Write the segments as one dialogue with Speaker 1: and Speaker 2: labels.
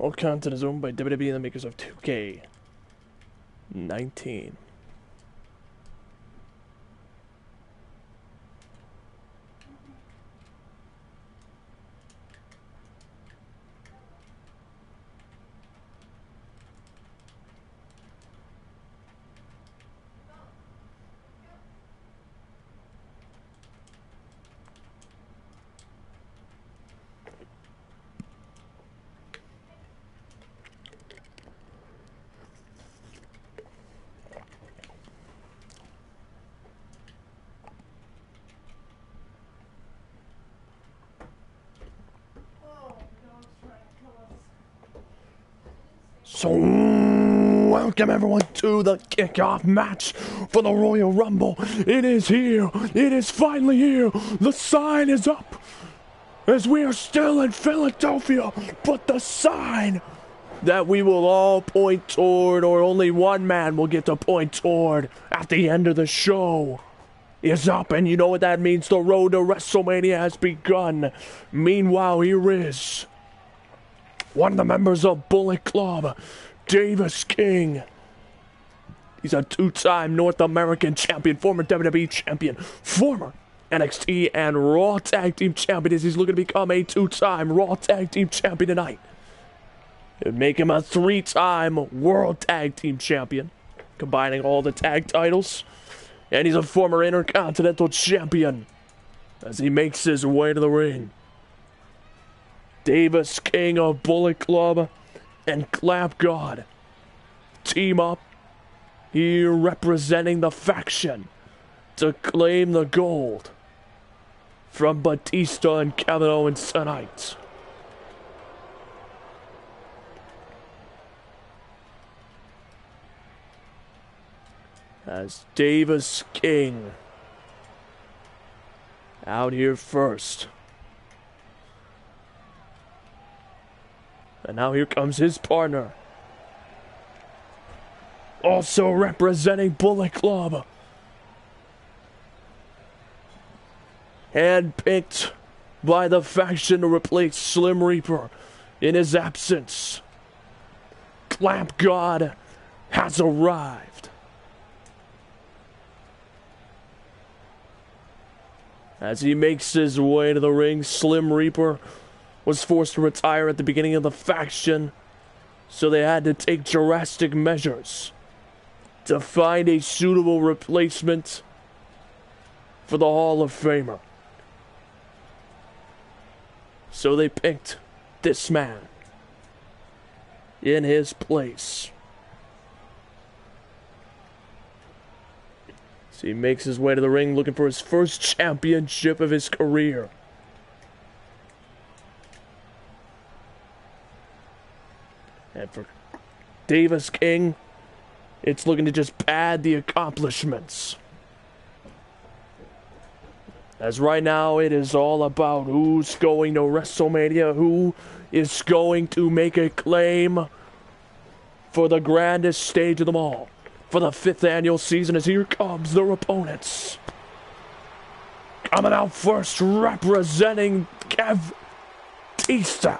Speaker 1: All content is owned by WWE and the makers of 2K19. So, welcome everyone to the kickoff match for the Royal Rumble. It is here. It is finally here. The sign is up as we are still in Philadelphia, but the sign that we will all point toward, or only one man will get to point toward at the end of the show, is up. And you know what that means? The road to WrestleMania has begun. Meanwhile, here is one of the members of Bullet Club, Davis King. He's a two-time North American champion, former WWE champion, former NXT and Raw Tag Team champion, as he's looking to become a two-time Raw Tag Team champion tonight. It would make him a three-time World Tag Team champion, combining all the tag titles. And he's a former Intercontinental champion as he makes his way to the ring. Davis King of Bullet Club and Clap God team up here representing the faction to claim the gold from Batista and Kevin Owens tonight. As Davis King out here first. And now here comes his partner, also representing Bullet Club. Handpicked by the faction to replace Slim Reaper in his absence. Clamp God has arrived. As he makes his way to the ring, Slim Reaper was forced to retire at the beginning of the faction, so they had to take drastic measures to find a suitable replacement for the Hall of Famer. So they picked this man in his place. So he makes his way to the ring looking for his first championship of his career. And for Davis King, it's looking to just pad the accomplishments. As right now, it is all about who's going to WrestleMania, who is going to make a claim for the grandest stage of them all, for the 5th annual season, as here comes their opponents. Coming out first, representing Batista,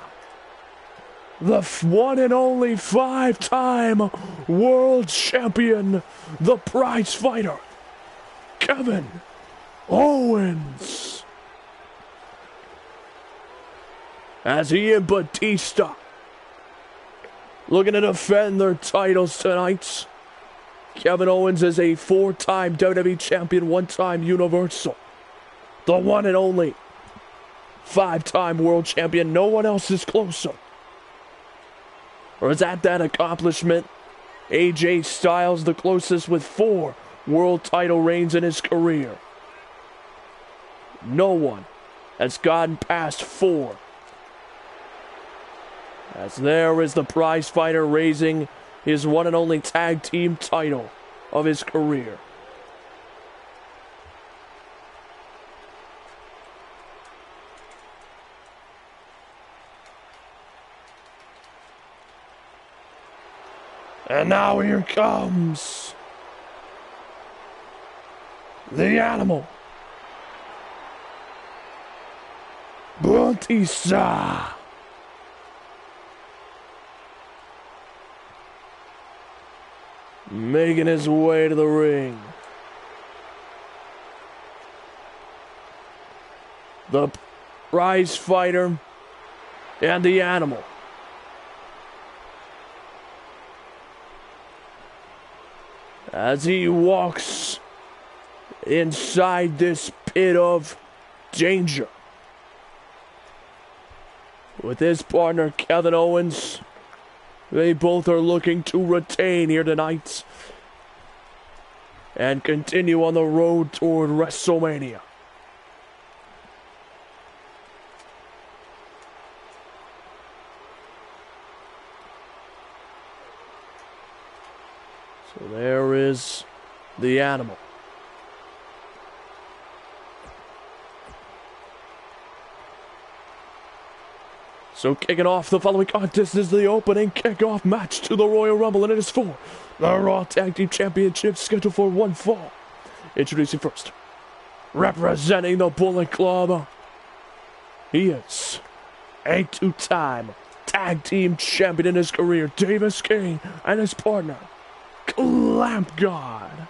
Speaker 1: the one and only 5-time world champion, the prize fighter, Kevin Owens. As he and Batista looking to defend their titles tonight. Kevin Owens is a 4-time WWE champion, 1-time Universal, the one and only 5-time world champion. No one else is closer, or is at that accomplishment. AJ Styles, the closest, with 4 world title reigns in his career. No one has gotten past 4. As there is the prize fighter raising his one and only tag team title of his career. And now here comes the animal, Batista. making his way to the ring. The prize fighter and the animal. As he walks inside this pit of danger with his partner Kevin Owens, they both are looking to retain here tonight and continue on the road toward WrestleMania. So there is the animal. So kicking off the following contest is the opening kickoff match to the Royal Rumble, and it is for the Raw Tag Team Championship, scheduled for one fall. Introducing first, representing the Bullet Club, he is a two-time tag team champion in his career, Davis King, and his partner, Clamp God.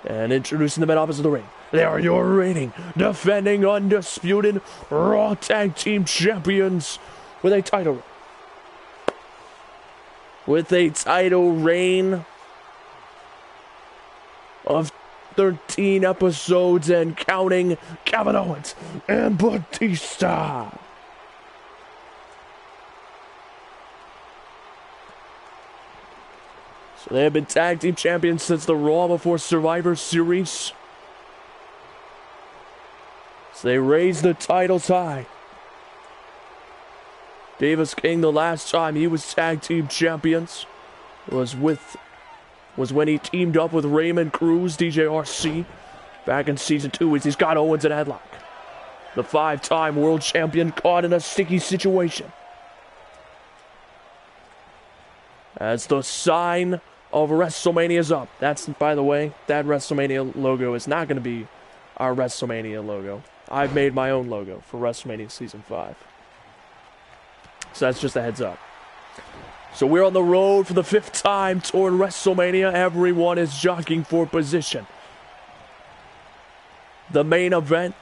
Speaker 1: And introducing the men opposite the ring, they are your reigning, defending, undisputed Raw Tag Team Champions with a title reign of 13 episodes and counting, Kevin Owens and Batista. So they have been tag team champions since the Raw Before Survivor Series. So they raised the titles high. Davis King, the last time he was tag team champions was when he teamed up with Raymond Cruz, DJRC, back in season 2 as he's got Owens in a headlock. The 5-time world champion caught in a sticky situation. As the sign of WrestleMania is up. That's, by the way, that WrestleMania logo is not going to be our WrestleMania logo. I've made my own logo for WrestleMania Season 5. So that's just a heads up. So we're on the road for the 5th time toward WrestleMania. Everyone is jockeying for position. The main event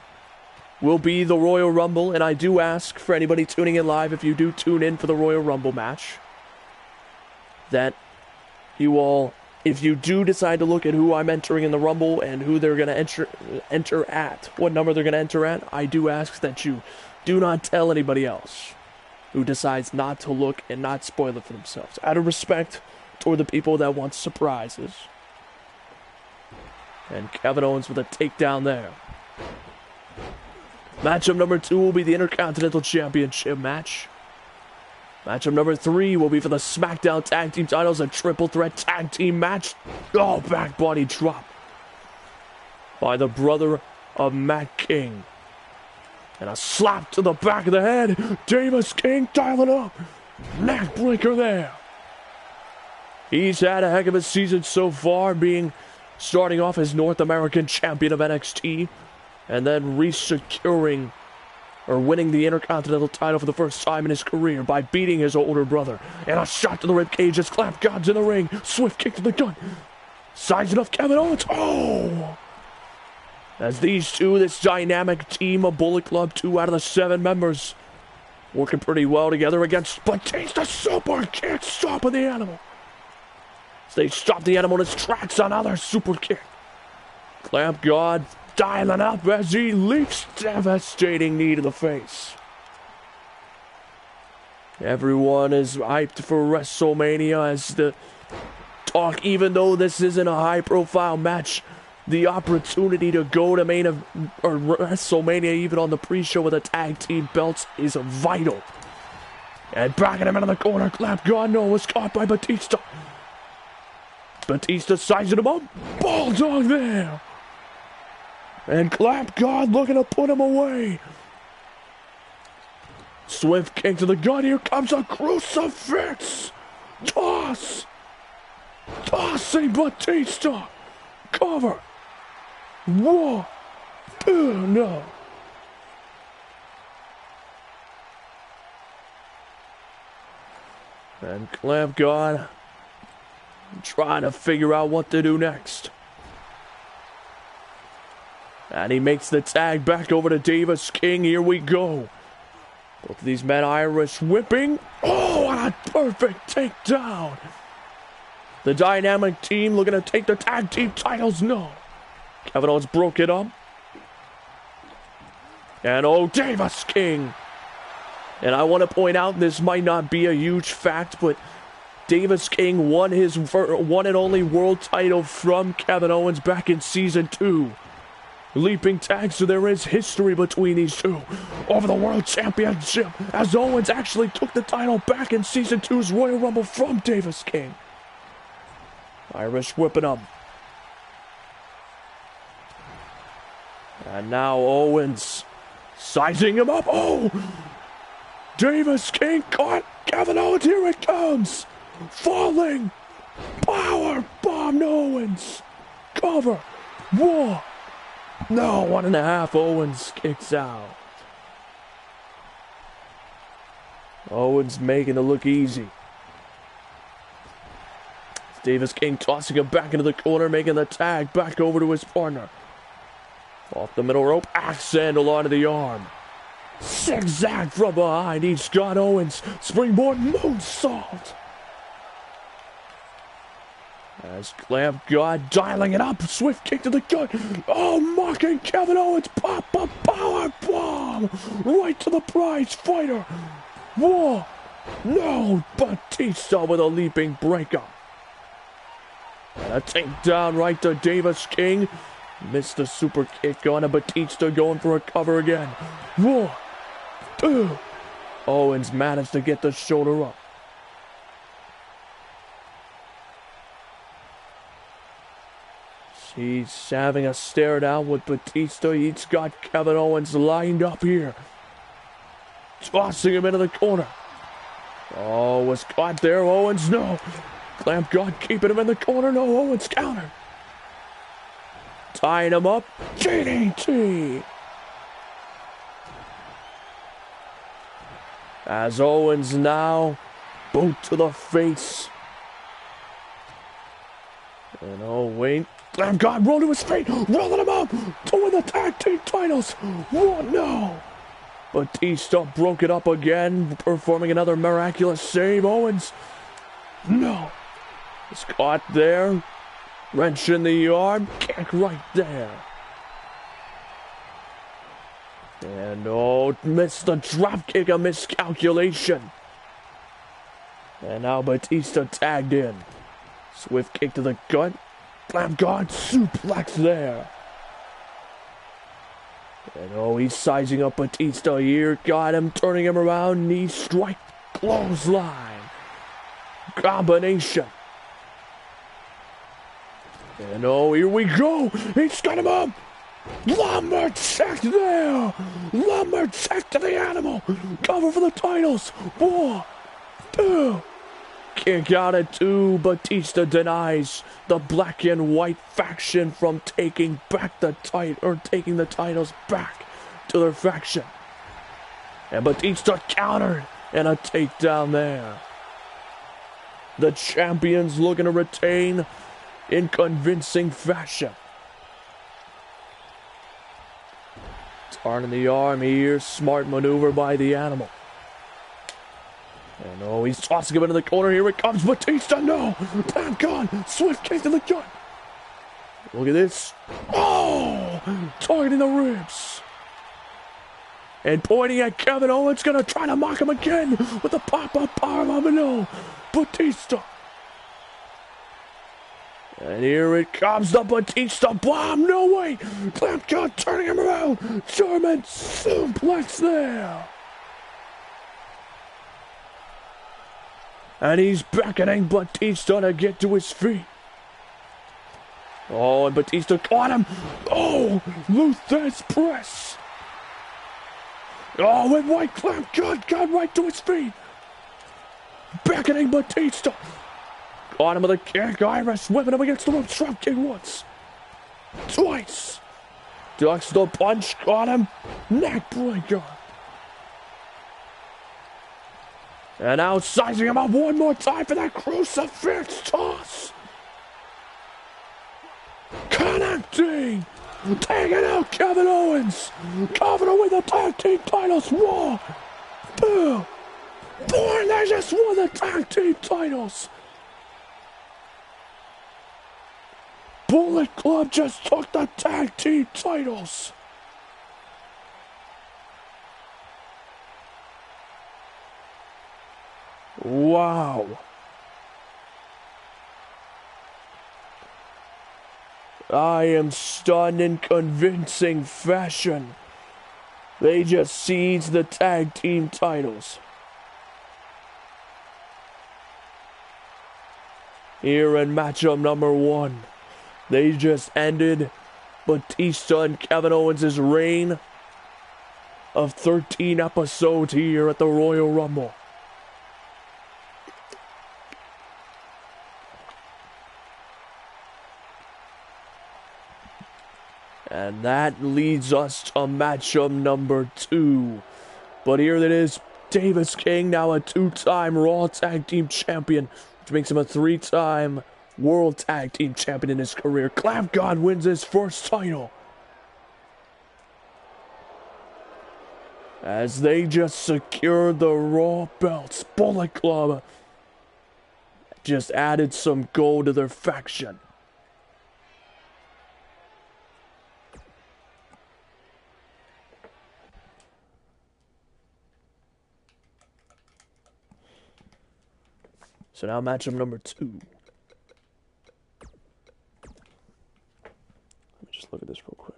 Speaker 1: will be the Royal Rumble, and I do ask for anybody tuning in live, if you do tune in for the Royal Rumble match, that you all, if you do decide to look at who I'm entering in the Rumble and who they're going to enter at, what number they're going to enter at, I do ask that you do not tell anybody else who decides not to look and not spoil it for themselves, out of respect toward the people that want surprises. And Kevin Owens with a takedown there. Matchup number 2 will be the Intercontinental Championship match. Matchup number 3 will be for the SmackDown Tag Team titles, a triple threat tag team match. Oh, back body drop by the brother of Matt King. And a slap to the back of the head. Davis King dialing up. Neck breaker there. He's had a heck of a season so far, starting off as North American champion of NXT, and then winning the Intercontinental title for the first time in his career by beating his older brother. And a shot to the ribcage as Clamp God's in the ring. Swift kick to the gut. Sizing up Kevin Owens. Oh! As these two, this dynamic team of Bullet Club, 2 out of the 7 members, working pretty well together against Batista. Super kick, stopping the animal. As they stop the animal in his tracks, another super kick. Clamp God dialing up as he leaps, devastating knee to the face. Everyone is hyped for WrestleMania as the talk, even though this isn't a high-profile match, the opportunity to go to WrestleMania, even on the pre-show with the tag team belts, is vital. And backing him into the corner, Clamp God was caught by Batista. Batista sizing him up, bulldog there. And Clamp God looking to put him away. Swift kick to the gut. Here comes a crucifix. Toss. Tossing Batista. Cover. Whoa. No. And Clamp God trying to figure out what to do next. And he makes the tag back over to Davis King. Here we go. Both of these men Irish whipping. Oh, and a perfect takedown. The Dynamic team looking to take the tag team titles. No. Kevin Owens broke it up. And oh, Davis King. And I want to point out, this might not be a huge fact, but Davis King won his one and only world title from Kevin Owens back in Season 2. Leaping tag, so there is history between these two over the World Championship, as Owens actually took the title back in Season 2's Royal Rumble from Davis King. Irish whipping him. And now Owens sizing him up. Oh! Davis King caught Kevin Owens. Here it comes. Falling. Power bomb to Owens. Cover. Whoa. No, 1.5. Owens kicks out. Owens making it look easy. Davis King tossing him back into the corner, making the tag back over to his partner. Off the middle rope, axe handle onto the arm. Zigzag from behind, he's got Owens. Springboard moonsault. As Clamp God dialing it up, swift kick to the gut. Oh, mocking Kevin Owens. Pop a power bomb right to the prize fighter. Whoa, no, Batista with a leaping breakup. And a takedown right to Davis King. Missed the super kick on a Batista, going for a cover again. Whoa. Owens managed to get the shoulder up. He's having a stare down with Batista. He's got Kevin Owens lined up here. Tossing him into the corner. Oh, was caught there. Owens, no. Clamp God keeping him in the corner. No, Owens counter. Tying him up. DDT. As Owens now, boot to the face. And oh, wait. Clamp God rolled to his feet, rolling him up to win the tag team titles. What? No. Batista broke it up again, performing another miraculous save. Owens, no. It's caught there. Wrench in the arm, kick right there. And oh, missed the drop kick, a miscalculation. And now Batista tagged in. Swift kick to the gut. Clamp God suplex there. And oh, he's sizing up Batista here. Got him, turning him around. Knee strike, clothesline. Combination. And oh, here we go. He's got him up. Lumberjack there. Lumberjack to the animal. Cover for the titles. 1, 2. Kick out at 2. Batista denies the black and white faction from taking back the taking the titles back to their faction. And Batista countered and a takedown there. The champions looking to retain in convincing fashion. Turning the arm here, smart maneuver by the animal. And oh, he's tossing him into the corner. Here it comes, Batista. No, damn God, swift kick to the gut. Look at this. Oh, targeting the ribs. And pointing at Kevin Owens, gonna try to mock him again with the pop-up powerbomb. No, Batista. And here it comes, the Batista bomb. No way. Clamp God turning him around. German suplex there. And he's beckoning Batista to get to his feet. Oh, and Batista caught him. Oh, Luther's press. Oh, and white Clamp God got right to his feet. Beckoning Batista. Caught him with a kick. Irish whipping him against the rope. Drop kick once. Twice. Ducks the punch. Caught him. Neck breaker. And now sizing him up one more time for that crucifix toss. Connecting. Taking out Kevin Owens. Confident with the tag team titles. 1, 2, 3. They just won the tag team titles. Bullet Club just took the tag team titles. Wow. I am stunned in convincing fashion. They just seized the tag team titles. Here in matchup number 1, they just ended Batista and Kevin Owens' reign of 13 episodes here at the Royal Rumble. And that leads us to matchup number 2. But here it is, Davis King, now a 2-time Raw Tag Team Champion, which makes him a 3-time World Tag Team Champion in his career. Clamp God wins his first title, as they just secured the Raw belts. Bullet Club just added some gold to their faction. So now matchup number 2. Let me just look at this real quick.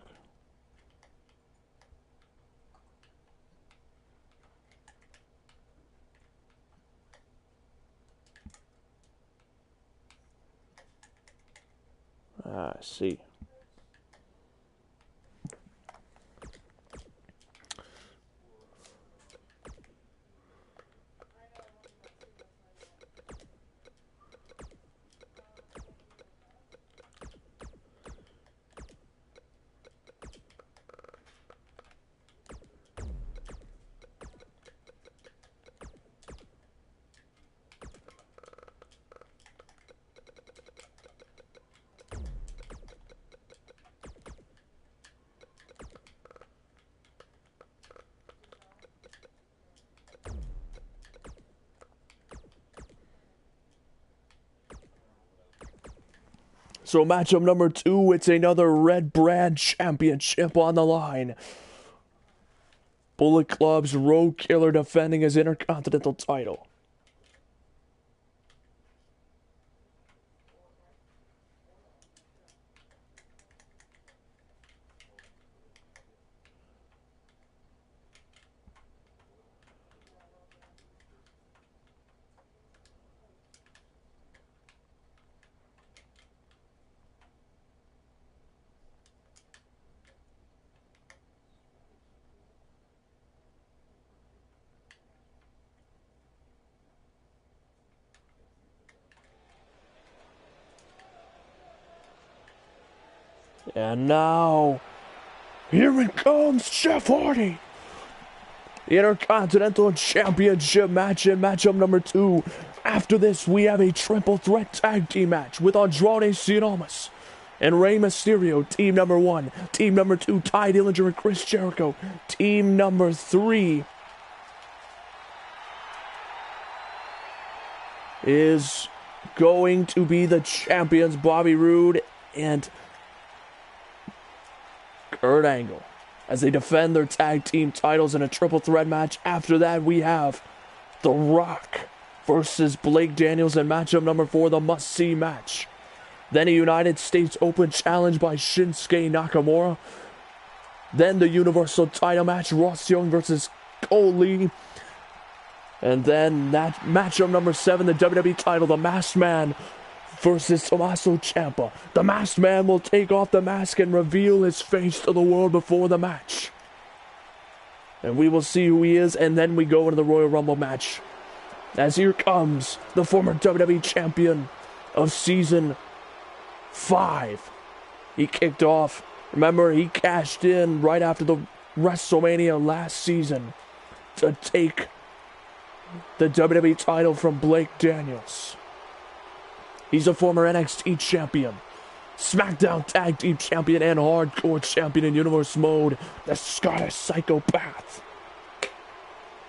Speaker 1: I see. So matchup number 2, it's another Red Brand Championship on the line. Bullet Club's Road Killer defending his Intercontinental title. And now, here it comes, Jeff Hardy. The Intercontinental Championship match in matchup number 2. After this, we have a triple threat tag team match with Andrade Cien Almas and Rey Mysterio, team number 1. Team number 2, Ty Dillinger and Chris Jericho. Team number 3 is going to be the champions, Bobby Roode and Kurt Angle, as they defend their tag team titles in a triple threat match. After that, we have The Rock versus Blake Daniels in matchup number 4, the must-see match. Then a United States Open challenge by Shinsuke Nakamura. Then the Universal title match, Ross Young versus Cole Lee. And then that matchup number 7, the WWE title, the Masked Man versus Tommaso Ciampa. The Masked Man will take off the mask and reveal his face to the world before the match. And we will see who he is, and then we go into the Royal Rumble match. As here comes the former WWE Champion of Season 5. He kicked off. Remember, he cashed in right after the WrestleMania last season to take the WWE title from Blake Daniels. He's a former NXT champion, SmackDown Tag Team champion, and Hardcore champion in Universe Mode, the Scottish Psychopath.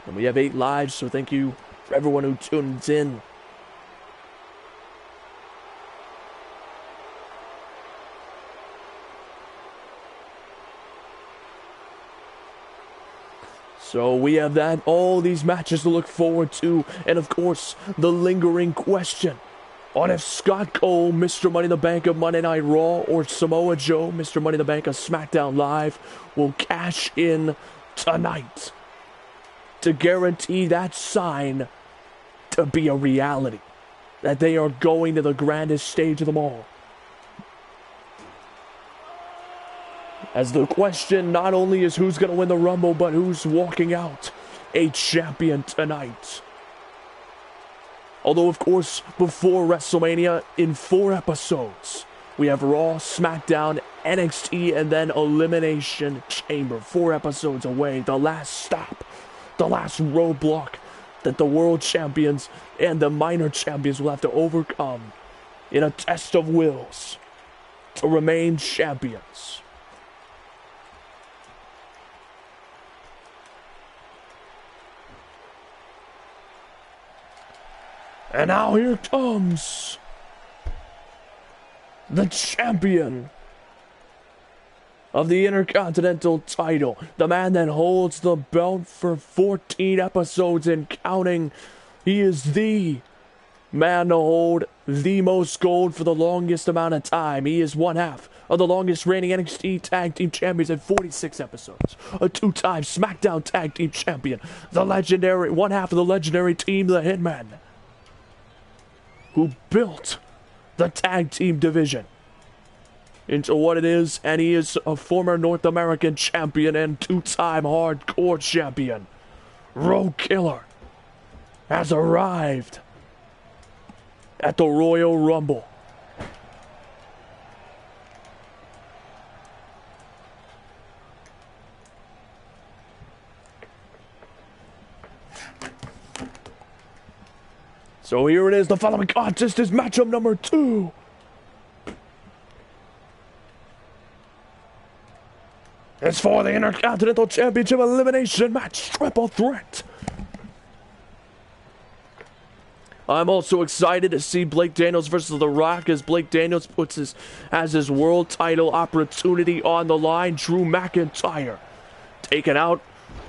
Speaker 1: And we have 8 lives, so thank you for everyone who tunes in. So we have that, all these matches to look forward to, and of course, the lingering question on if Scott Cole, Mr. Money in the Bank of Monday Night Raw, or Samoa Joe, Mr. Money in the Bank of SmackDown Live, will cash in tonight to guarantee that sign to be a reality, that they are going to the grandest stage of them all. As the question not only is who's going to win the Rumble, but who's walking out a champion tonight. Although, of course, before WrestleMania, in 4 episodes, we have Raw, SmackDown, NXT, and then Elimination Chamber. 4 episodes away, the last stop, the last roadblock that the world champions and the minor champions will have to overcome in a test of wills to remain champions. And now here comes the champion of the Intercontinental title, the man that holds the belt for 14 episodes and counting. He is the man to hold the most gold for the longest amount of time. He is one half of the longest reigning NXT Tag Team Champions at 46 episodes. A 2-time SmackDown Tag Team Champion. The legendary, one half of the legendary team, the Hitmen, who built the tag team division into what it is, and he is a former North American champion and 2-time hardcore champion. Road Killer has arrived at the Royal Rumble. So here it is, the following contest is matchup number 2. It's for the Intercontinental Championship Elimination Match Triple Threat. I'm also excited to see Blake Daniels versus The Rock, as Blake Daniels has his world title opportunity on the line. Drew McIntyre taken out.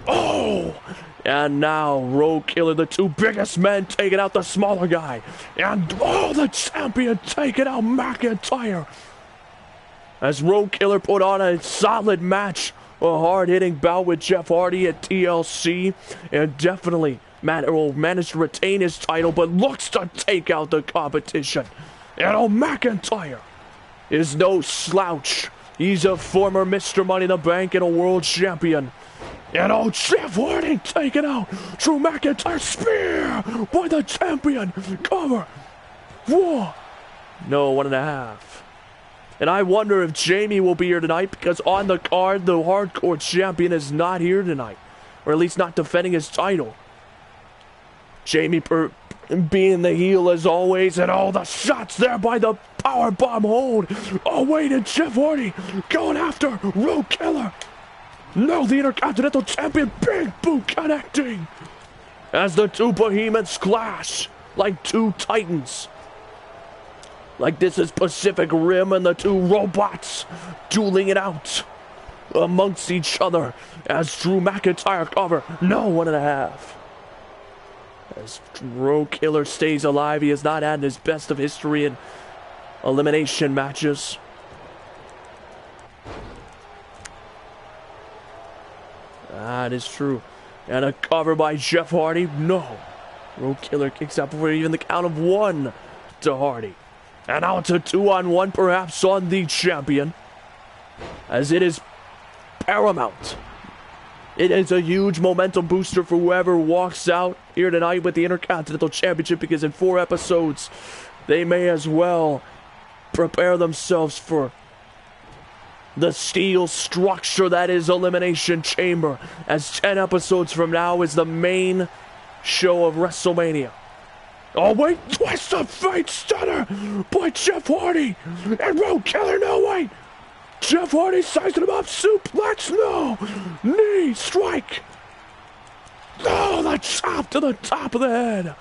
Speaker 1: Oh! And now, Road Killer, the 2 biggest men, taking out the smaller guy. And, the champion taking out McIntyre. As Road Killer put on a solid match, a hard-hitting bout with Jeff Hardy at TLC. And definitely managed to retain his title, but looks to take out the competition. And McIntyre is no slouch. He's a former Mr. Money in the Bank and a world champion. And Jeff Hardy taking out Drew McIntyre. Spear by the champion. Cover. 1. No, 1.5. And I wonder if Jamie will be here tonight, because on the card, the hardcore champion is not here tonight. Or at least not defending his title. Jamie being the heel as always, and all the shots there by the powerbomb hold. Oh, wait, and Jeff Hardy going after Road Killer. No, the Intercontinental Champion, big boot connecting. As the 2 behemoths clash like 2 titans. Like this is Pacific Rim and the 2 robots dueling it out amongst each other. As Drew McIntyre cover, no, 1.5. As Road Killer stays alive, he has not had his best of history in elimination matches. That is true. And a cover by Jeff Hardy. No. Road Killer kicks out before even the count of 1 to Hardy. And now it's a 2-on-1 perhaps on the champion, as it is paramount. It is a huge momentum booster for whoever walks out here tonight with the Intercontinental Championship, because in 4 episodes, they may as well prepare themselves for the steel structure that is Elimination Chamber, as 10 episodes from now is the main show of WrestleMania. Oh wait, twist of fate stunner by Jeff Hardy. And Road Killer, no wait. Jeff Hardy sizing him up, suplex, no. Knee strike. Oh, the chop to the top of the head.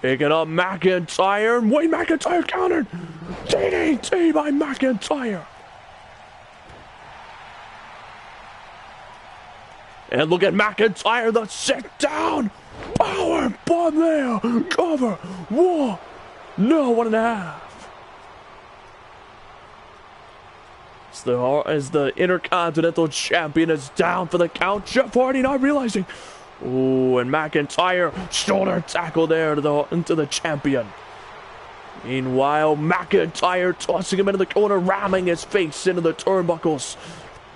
Speaker 1: Picking up McIntyre. Wait, McIntyre countered. DDT by McIntyre. And look at McIntyre, the sit down. Power bomb there. Cover. 1. No, 1.5. As the Intercontinental Champion is down for the count. Jeff Hardy not realizing. Ooh, and McIntyre shoulder tackle there into the champion. Meanwhile, McIntyre tossing him into the corner, ramming his face into the turnbuckles.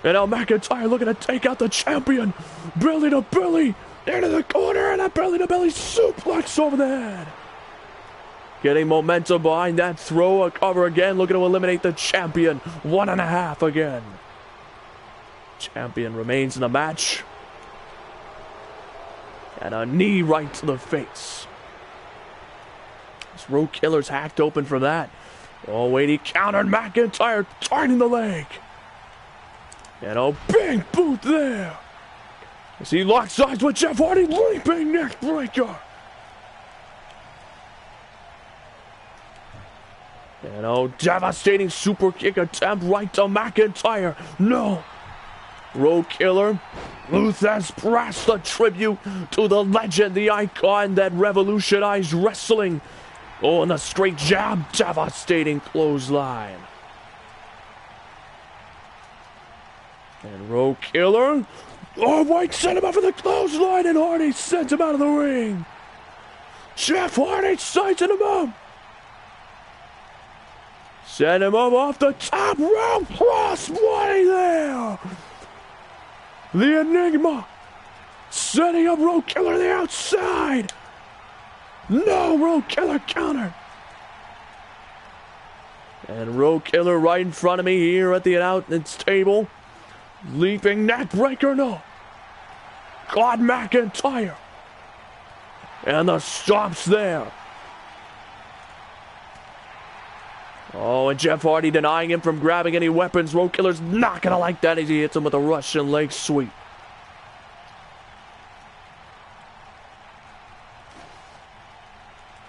Speaker 1: And now McIntyre looking to take out the champion. Belly to belly into the corner, and a belly to belly suplex over the head. Getting momentum behind that throw, a cover again, looking to eliminate the champion. 1.5 again. Champion remains in the match. And a knee right to the face. This Road Killer's hacked open from that. Oh wait, he countered McIntyre, turning the leg. And a big boot there. As he locks eyes with Jeff Hardy, leaping neck breaker. And oh, devastating super kick attempt right to McIntyre. No. Road Killer. Luther's Brass, the tribute to the legend, the icon that revolutionized wrestling. Oh, and a straight jab. Devastating clothesline. And Road Killer. Oh, White sent him up for the clothesline, and Hardy sent him out of the ring. Jeff Hardy sizing him up. Send him up off the top rope. Crossbody there. The Enigma. Setting up Road Killer the outside. No, Road Killer countered. And Road Killer right in front of me here at the announce table. Leaping neck breaker, no. God McIntyre. And the stops there. Oh, and Jeff Hardy denying him from grabbing any weapons. Road Killer's not going to like that as he hits him with a Russian leg sweep.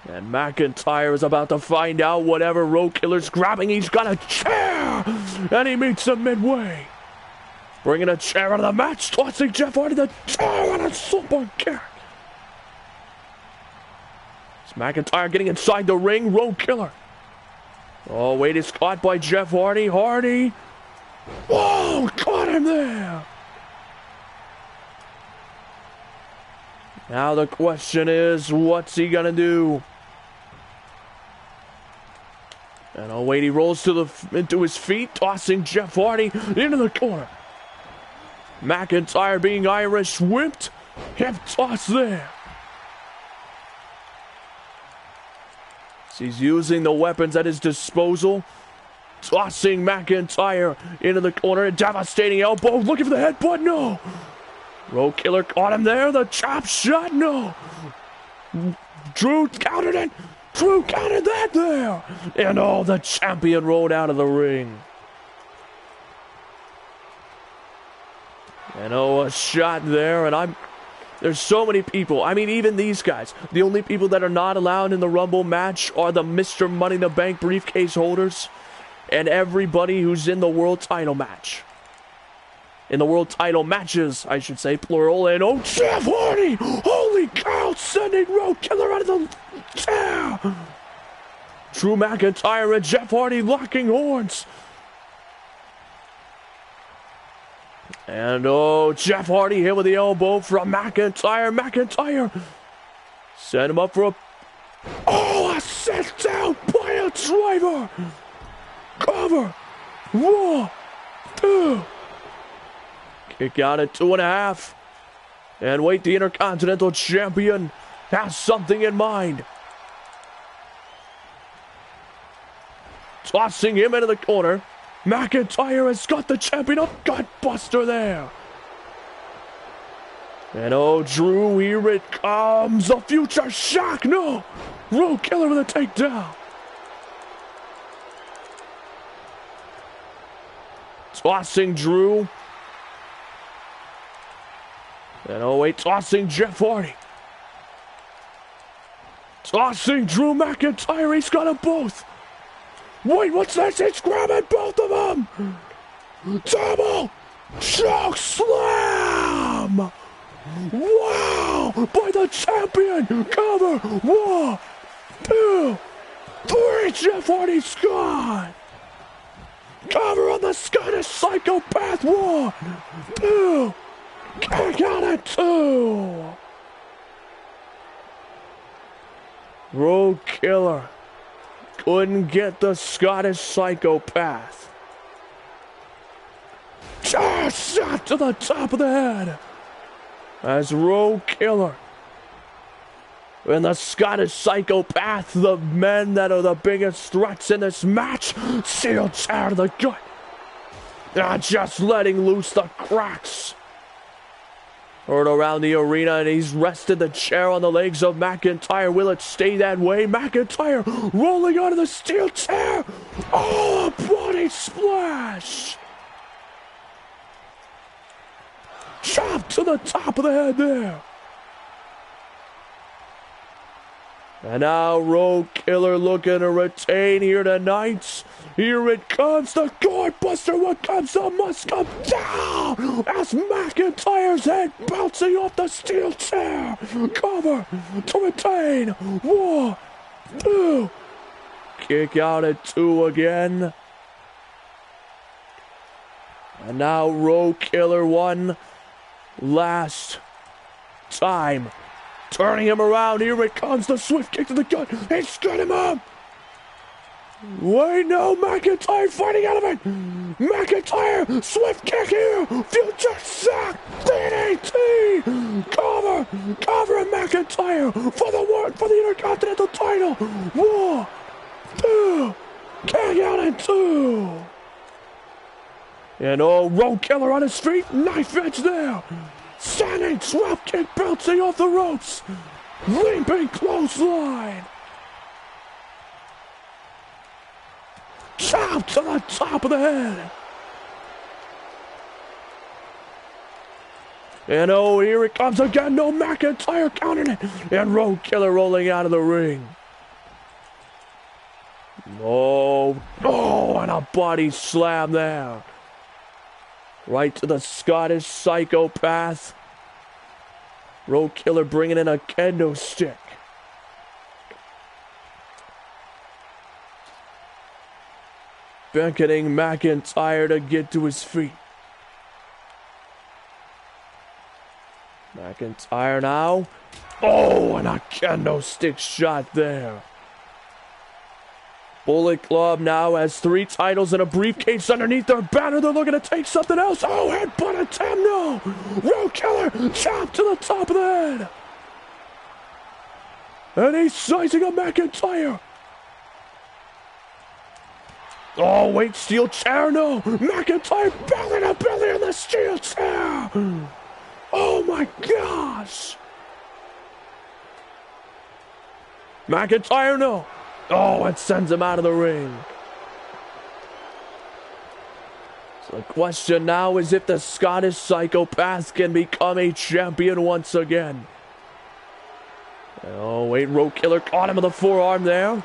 Speaker 1: And McIntyre is about to find out whatever Road Killer's grabbing. He's got a chair. And he meets him midway. Bringing a chair out of the match. Tossing Jeff Hardy the chair on a super kick. It's McIntyre getting inside the ring. Road Killer. Oh, wait, it's caught by Jeff Hardy. Hardy. Whoa, caught him there. Now the question is, what's he going to do? And oh, wait, he rolls into his feet, tossing Jeff Hardy into the corner. McIntyre being Irish whipped. Hip toss there. He's using the weapons at his disposal. Tossing McIntyre into the corner. A devastating elbow. Looking for the headbutt. No. Road Killer caught him there. The chop shot. No. Drew countered it. Drew countered that there. And oh, the champion rolled out of the ring. And oh, a shot there. And there's so many people. I mean, even these guys. The only people that are not allowed in the Rumble match are the Mr. Money in the Bank briefcase holders and everybody who's in the world title match. In the world title matches, I should say, plural. And oh, Jeff Hardy! Holy cow! Sending Road Killer out of the chair! Drew McIntyre and Jeff Hardy locking horns. And oh, Jeff Hardy hit with the elbow from McIntyre. McIntyre set him up for a... Oh, a set down by a driver. Cover. 1, 2. Kick out at 2.5. And wait, the Intercontinental Champion has something in mind. Tossing him into the corner. McIntyre has got the champion up. Gut buster there. And oh, Drew, here it comes. The future shock. No. Road Killer with a takedown. Tossing Drew. And oh wait, tossing Jeff Hardy. Tossing Drew McIntyre. He's got them both. Wait, what's this? He's grabbing both of them. Double choke slam. Wow, by the champion. Cover. 1, 2, 3. Jeff Hardy's gone. Cover on the Scottish Psychopath. 1, 2. Kick out at 2. Road Killer couldn't get the Scottish Psychopath. Just shot to the top of the head. As Road Killer and the Scottish Psychopath, the men that are the biggest threats in this match, steel chair to the gut. Not just letting loose the cracks. Heard around the arena, and he's rested the chair on the legs of McIntyre. Will it stay that way? McIntyre rolling onto the steel chair. Oh, a body splash. Chop to the top of the head there. And now Road Killer looking to retain here tonight. Here it comes, the guard buster. What comes up must come down as McIntyre's head bouncing off the steel chair. Cover to retain. 1, 2. Kick out at 2 again. And now Road Killer one last time. Turning him around, here it comes, the swift kick to the gut. He's got him up. Wait, no, McIntyre fighting out of it. McIntyre, swift kick here. Future shock, DDT. Cover McIntyre for the Intercontinental title. 1, 2, kick out at 2. And oh, Road Killer on his feet, knife edge there. Standing drop kick bouncing off the ropes. Leaping clothesline. Chop to the top of the head. And oh, here it comes again. No, McIntyre countering it. And Road Killer rolling out of the ring. Oh, and a body slam there. Right to the Scottish Psychopath. Road Killer bringing in a kendo stick. Beckoning McIntyre to get to his feet. McIntyre now. Oh, and a kendo stick shot there. Bullet Club now has 3 titles and a briefcase underneath their banner. They're looking to take something else. Oh, headbutt attempt, no. Road Killer, chop to the top of the head. And he's sizing up McIntyre. Oh, wait, steel chair, no. McIntyre belly to belly in the steel chair. Oh, my gosh. McIntyre, no. Oh, it sends him out of the ring. So the question now is if the Scottish Psychopath can become a champion once again. Oh, wait, Road Killer caught him with a forearm there.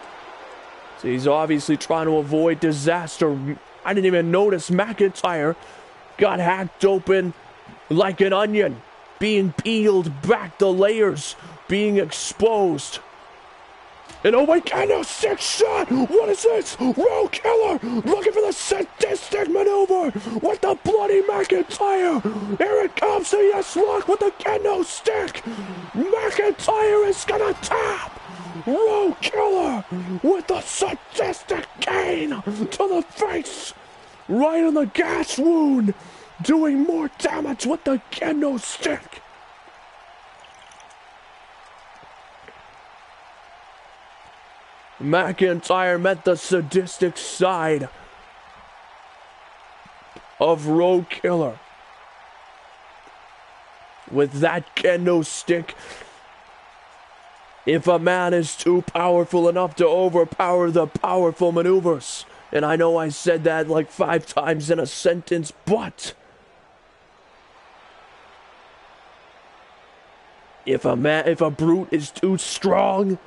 Speaker 1: So he's obviously trying to avoid disaster. I didn't even notice McIntyre got hacked open like an onion, being peeled back, the layers being exposed. And oh my God, no, 6 shot! What is this? Road Killer looking for the sadistic maneuver with the bloody McIntyre. Here it comes, the yes lock with the kendo stick. McIntyre is gonna tap. Road Killer with the sadistic cane to the face. Right on the gas wound, doing more damage with the kendo stick. McIntyre met the sadistic side of Road Killer. with that kendo stick. If a man is too powerful enough to overpower the powerful maneuvers, and I know I said that like 5 times in a sentence, but if a brute is too strong,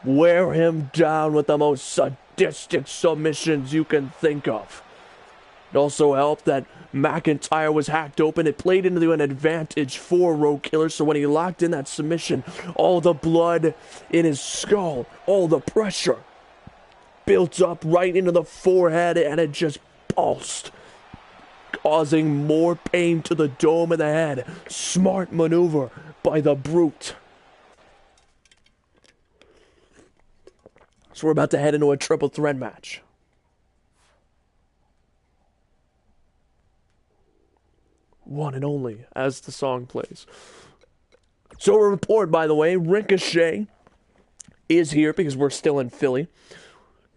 Speaker 1: wear him down with the most sadistic submissions you can think of. It also helped that McIntyre was hacked open. It played into an advantage for Road Killer, so when he locked in that submission, all the blood in his skull, all the pressure built up right into the forehead, and it just pulsed, causing more pain to the dome of the head. Smart maneuver by the brute. So we're about to head into a triple threat match. One and only, as the song plays. So a report, by the way, Ricochet is here because we're still in Philly.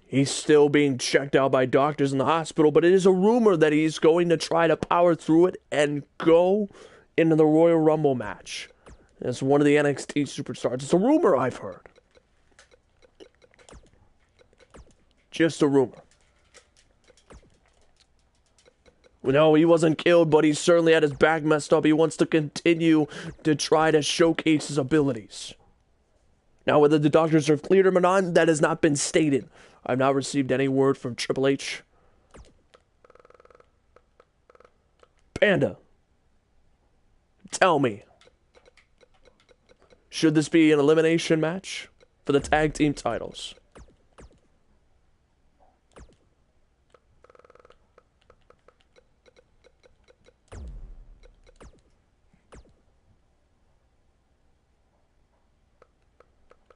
Speaker 1: He's still being checked out by doctors in the hospital, but it is a rumor that he's going to try to power through it and go into the Royal Rumble match as one of the NXT superstars. It's a rumor I've heard. Just a rumor. No, he wasn't killed, but he certainly had his back messed up. He wants to continue to try to showcase his abilities. Now, whether the doctors have cleared him or not, that has not been stated. I've not received any word from Triple H. Panda, tell me, should this be an elimination match for the tag team titles?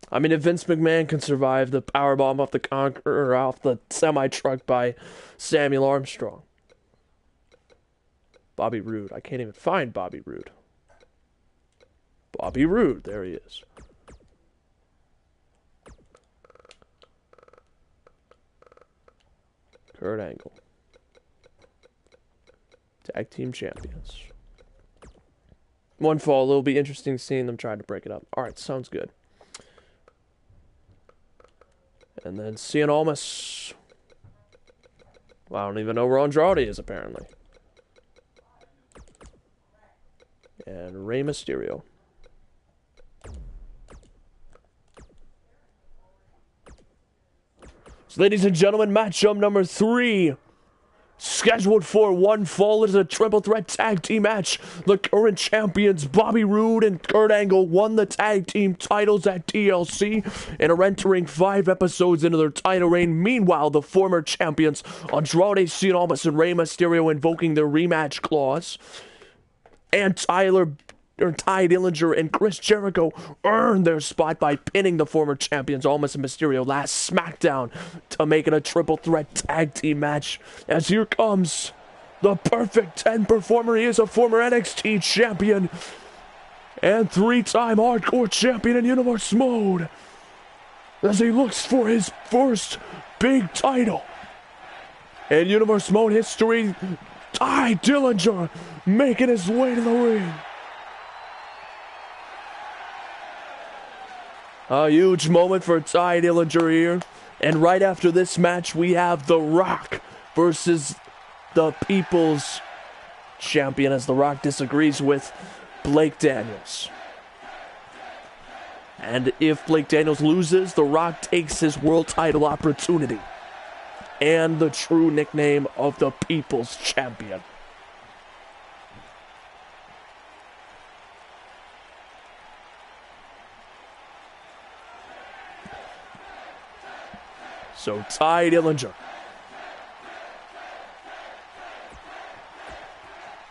Speaker 1: I mean, if Vince McMahon can survive the powerbomb off the Conqueror, off the semi-truck by Samuel Armstrong. Bobby Roode. I can't even find Bobby Roode. Bobby Roode. There he is. Kurt Angle. Tag team champions. One fall. It'll be interesting seeing them try to break it up. Alright, sounds good. And then Cien Almas. Well, I don't even know where Andrade is, apparently. And Rey Mysterio. So, ladies and gentlemen, matchup number 3. Scheduled for one fall is a triple threat tag team match. The current champions Bobby Roode and Kurt Angle won the tag team titles at TLC and are entering 5 episodes into their title reign. Meanwhile, the former champions Andrade, Cien Almas, and Rey Mysterio invoking their rematch clause, and Ty Dillinger and Chris Jericho earned their spot by pinning the former champions Almas and Mysterio last SmackDown to make it a triple threat tag team match. As here comes the perfect 10 performer. He is a former NXT champion and 3-time hardcore champion in Universe Mode as he looks for his first big title in Universe Mode history. Ty Dillinger making his way to the ring. A huge moment for Ty Dillinger here. And right after this match, we have The Rock versus the People's Champion, as The Rock disagrees with Blake Daniels. And if Blake Daniels loses, The Rock takes his world title opportunity and the true nickname of the People's Champion. So Ty Dillinger.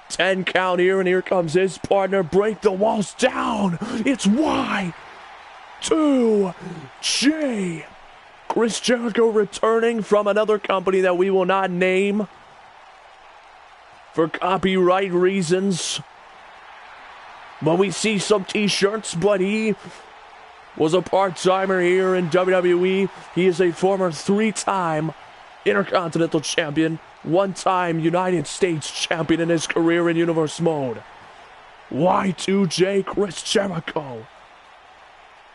Speaker 1: 10 count here, and here comes his partner. Break the walls down. It's Y2J. Chris Jericho returning from another company that we will not name for copyright reasons. But we see some t-shirts, but he was a part-timer here in WWE. He is a former 3-time Intercontinental Champion, 1-time United States Champion in his career in Universe Mode. Y2J Chris Jericho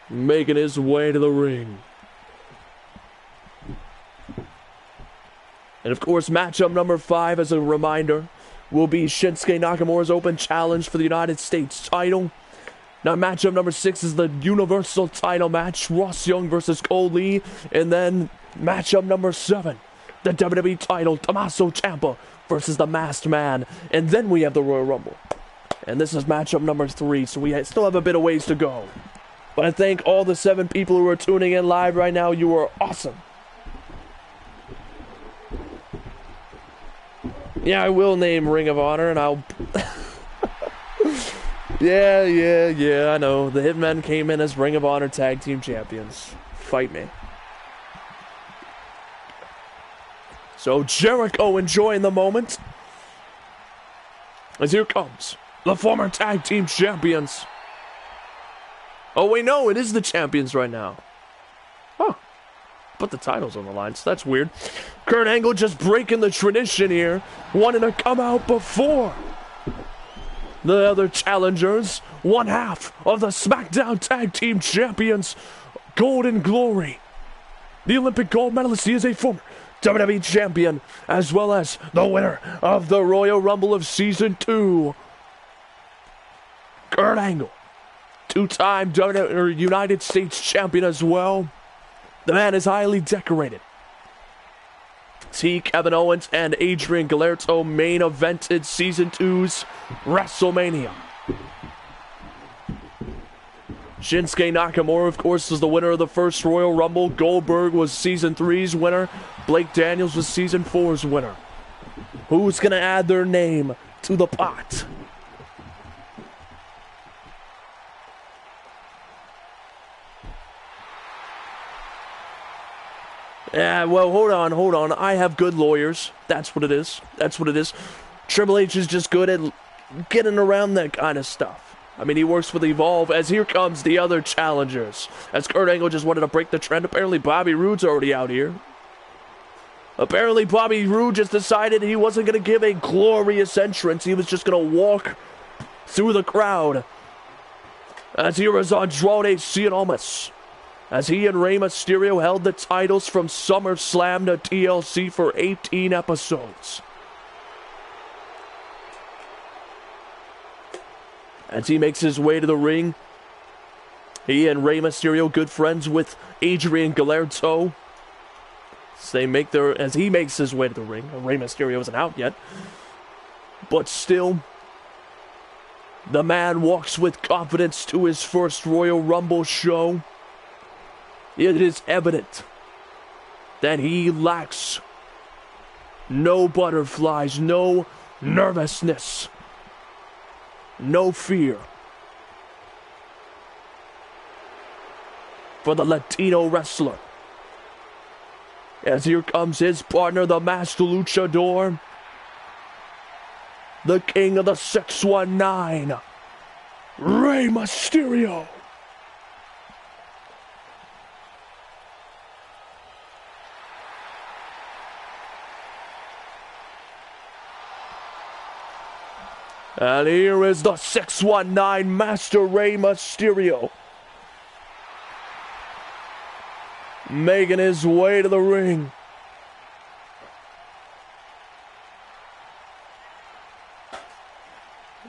Speaker 1: making his way to the ring. And of course, matchup number 5, as a reminder, will be Shinsuke Nakamura's open challenge for the United States title. Now, matchup number 6 is the Universal title match, Ross Young versus Cole Lee. And then matchup number 7, the WWE title, Tommaso Ciampa versus the Masked Man. And then we have the Royal Rumble. And this is matchup number 3, so we still have a bit of ways to go. But I thank all the 7 people who are tuning in live right now. You are awesome. Yeah, I will name Ring of Honor, and I'll... Yeah, I know. The Hitmen came in as Ring of Honor Tag Team Champions. Fight me. So, Jericho enjoying the moment. As here comes the former Tag Team Champions. Oh, wait, no, it is the champions right now. Huh. Put the titles on the line, so that's weird. Kurt Angle just breaking the tradition here, wanting to come out before the other challengers. One half of the SmackDown Tag Team Champions, Golden Glory. The Olympic gold medalist, he is a former WWE champion, as well as the winner of the Royal Rumble of Season 2. Kurt Angle, 2-time United States champion as well. The man is highly decorated. Kevin Owens and Adrian Gallardo main evented Season 2's WrestleMania. Shinsuke Nakamura, of course, was the winner of the first Royal Rumble. Goldberg was Season 3's winner. Blake Daniels was Season 4's winner. Who's going to add their name to the pot? Yeah, well, hold on. I have good lawyers. That's what it is. Triple H is just good at getting around that kind of stuff. I mean, he works with Evolve, as here comes the other challengers. As Kurt Angle just wanted to break the trend, apparently Bobby Roode's already out here. Apparently Bobby Roode just decided he wasn't going to give a glorious entrance. He was just going to walk through the crowd. As here is Andrade Cien Almas, as he and Rey Mysterio held the titles from SummerSlam to TLC for 18 episodes. As he makes his way to the ring, he and Rey Mysterio, good friends with Adrian Gallardo. As he makes his way to the ring, Rey Mysterio isn't out yet, but still, the man walks with confidence to his first Royal Rumble show. It is evident that he lacks no butterflies, no nervousness, no fear for the Latino wrestler. As here comes his partner, the Master Luchador, the King of the 619, Rey Mysterio. And here is the 619 Master Rey Mysterio, making his way to the ring.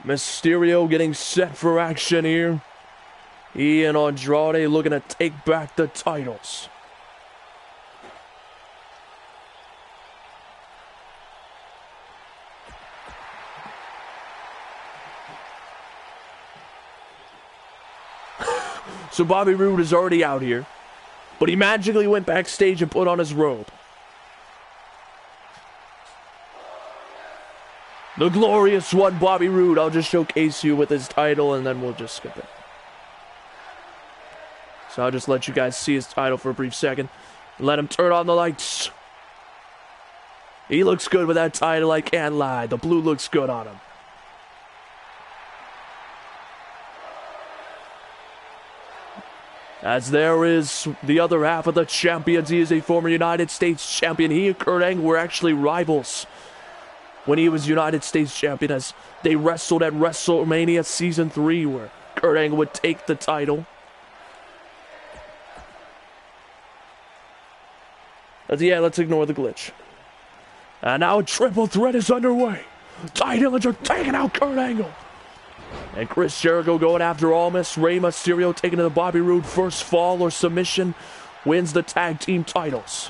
Speaker 1: Mysterio getting set for action here. He and Andrade looking to take back the titles. So Bobby Roode is already out here, but he magically went backstage and put on his robe. The glorious one, Bobby Roode. I'll just showcase you with his title, and then we'll just skip it. So I'll just let you guys see his title for a brief second. Let him turn on the lights. He looks good with that title, I can't lie. The blue looks good on him. As there is the other half of the champions. He is a former United States champion. He and Kurt Angle were actually rivals when he was United States champion, as they wrestled at WrestleMania Season 3, where Kurt Angle would take the title. Yeah, let's ignore the glitch. And now a triple threat is underway. Tye Dillinger taking out Kurt Angle. And Chris Jericho going after Almas. Rey Mysterio taking to the Bobby Roode. First fall or submission wins the tag team titles.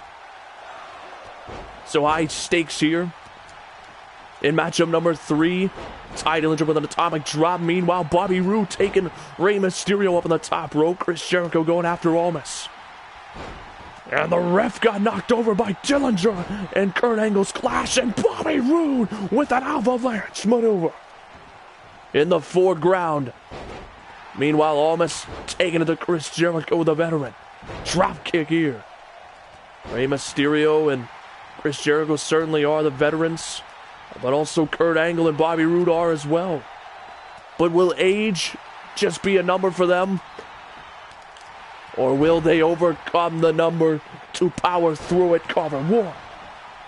Speaker 1: So high stakes here. In matchup number 3, Tye Dillinger with an atomic drop. Meanwhile, Bobby Roode taking Rey Mysterio up on the top rope. Chris Jericho going after Almas. And the ref got knocked over by Dillinger, and Kurt Angle's clash, and Bobby Roode with an avalanche maneuver in the foreground. Meanwhile, Almas taking it to Chris Jericho, the veteran. Drop kick here. Rey Mysterio and Chris Jericho certainly are the veterans, but also Kurt Angle and Bobby Roode are as well. But will age just be a number for them? Or will they overcome the number to power through it? Cover 1.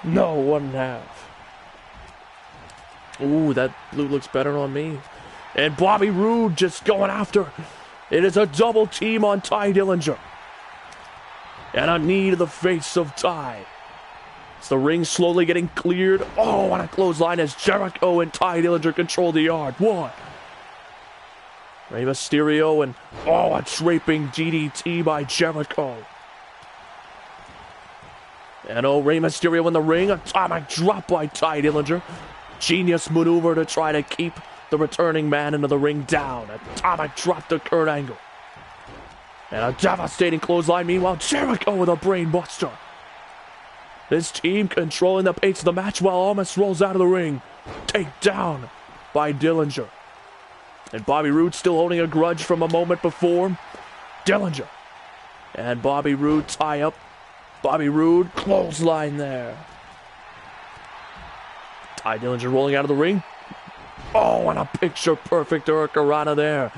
Speaker 1: No, 1.5. Ooh, that blue looks better on me. And Bobby Roode just going after. It is a double team on Tye Dillinger. And a knee to the face of Tye. It's the ring slowly getting cleared. Oh, on a clothesline as Jericho and Tye Dillinger control the yard. 1. Rey Mysterio and, a draping DDT by Jericho. And Rey Mysterio in the ring. Atomic drop by Tye Dillinger. Genius maneuver to try to keep the returning man into the ring down. Atomic drop to Kurt Angle. And a devastating clothesline. Meanwhile, Jericho with a brain buster. This team controlling the pace of the match while Almas rolls out of the ring. Takedown by Dillinger. And Bobby Roode still holding a grudge from a moment before. Dillinger. And Bobby Roode tie up. Bobby Roode clothesline there. Tye Dillinger rolling out of the ring. Oh, and a picture perfect Hurricanrana there.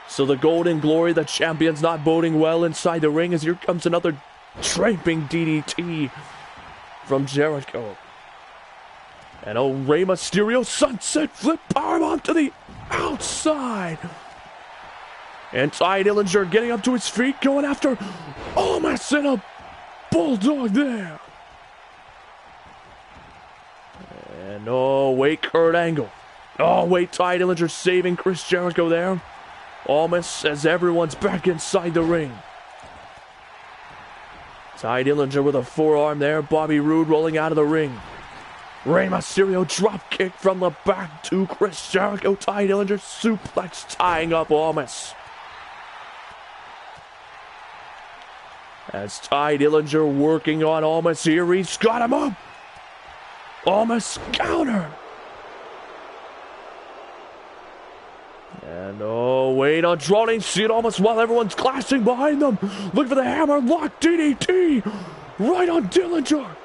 Speaker 1: So the Golden Glory, the champion's not boding well inside the ring, as here comes another draping DDT from Jericho. And Rey Mysterio sunset flip powerbomb to the outside. And Tye Dillinger getting up to his feet, going after Almas and a bulldog there. And wait, Kurt Angle. Tye Dillinger saving Chris Jericho there. Almas as everyone's back inside the ring. Tye Dillinger with a forearm there. Bobby Roode rolling out of the ring. Rey Mysterio drop kick from the back to Chris Jericho. Tye Dillinger suplex tying up Almas. As Tye Dillinger working on Almas here, he's got him up. Almas counter. And a droning seat Almas while everyone's clashing behind them. Look for the hammer lock DDT right on Dillinger.